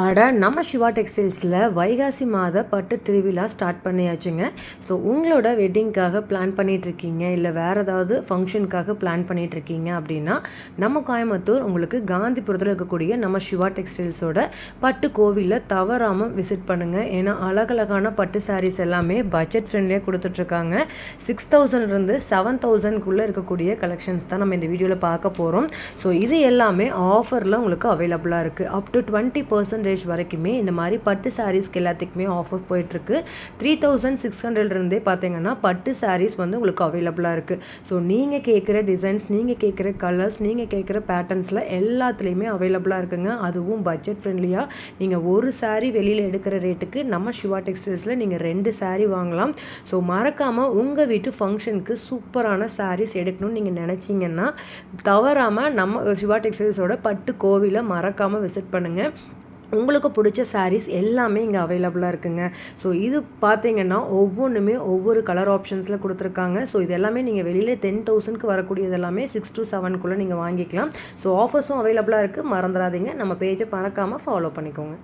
ஆட நம்ம சிவா டெக்ஸ்டைல்ஸில் வைகாசி மாத பட்டு திருவிழா ஸ்டார்ட் பண்ணியாச்சுங்க. ஸோ உங்களோட வெட்டிங்க்காக பிளான் பண்ணிகிட்ருக்கீங்க, இல்லை வேறு ஏதாவது ஃபங்க்ஷனுக்காக பிளான் பண்ணிகிட்ருக்கீங்க அப்படின்னா நம்ம கோயம்புத்தூர் உங்களுக்கு காந்திபுரத்தில் இருக்கக்கூடிய நம்ம சிவா டெக்ஸ்டைல்ஸோட பட்டு கோவிலில் தவறாமல் விசிட் பண்ணுங்கள். ஏன்னா அழகழகான பட்டு சாரீஸ் எல்லாமே பட்ஜெட் ஃப்ரெண்ட்லியாக கொடுத்துட்ருக்காங்க. 6000லேருந்து 7000க்குள்ளே இருக்கக்கூடிய கலெக்ஷன்ஸ் தான் நம்ம இந்த வீடியோவில் பார்க்க போகிறோம். ஸோ இது எல்லாமே ஆஃபரில் உங்களுக்கு அவைலபிளாக இருக்குது. அப் டு 20% வரைக்குமே இந்த மாதிரி பட்டு சாரீஸ்க்கு எல்லாத்துக்குமே ஆஃபர் போயிட்டுருக்கு. 3600 பார்த்தீங்கன்னா பட்டு சாரீஸ் வந்து உங்களுக்கு அவைலபிளாக இருக்குது. ஸோ நீங்கள் கேட்குற டிசைன்ஸ், நீங்கள் கேட்குற கலர்ஸ், நீங்கள் கேட்குற பேட்டர்ன்ஸில் எல்லாத்துலேயுமே அவைலபிளாக இருக்குங்க. அதுவும் பட்ஜெட் ஃப்ரெண்ட்லியாக நீங்கள் ஒரு சாரீ வெளியில் எடுக்கிற ரேட்டுக்கு நம்ம சிவா டெக்ஸ்டைல்ஸில் நீங்கள் 2 சாரீ வாங்கலாம். ஸோ மறக்காமல் உங்கள் வீட்டு ஃபங்க்ஷனுக்கு சூப்பரான சாரீஸ் எடுக்கணும்னு நீங்கள் நினச்சிங்கன்னா தவறாமல் நம்ம சிவா டெக்ஸ்டைல்ஸோட பட்டு கோவிலை மறக்காமல் விசிட் பண்ணுங்கள். உங்களுக்கு பிடிச்ச சாரீஸ் எல்லாமே இங்கே அவைலபிளாக இருக்குங்க. ஸோ இது பார்த்தீங்கன்னா ஒவ்வொன்றுமே ஒவ்வொரு கலர் ஆப்ஷன்ஸில் கொடுத்துருக்காங்க. ஸோ இது எல்லாமே நீங்கள் வெளியில் 10,000க்கு வரக்கூடியது எல்லாமே 6 to 7க்குள்ளே நீங்கள் வாங்கிக்கலாம். ஸோ ஆஃபர்ஸும் அவைலபிளாக இருக்குது. மறந்துடாதீங்க, நம்ம பேஜை மறக்காமல் ஃபாலோ பண்ணிக்கோங்க.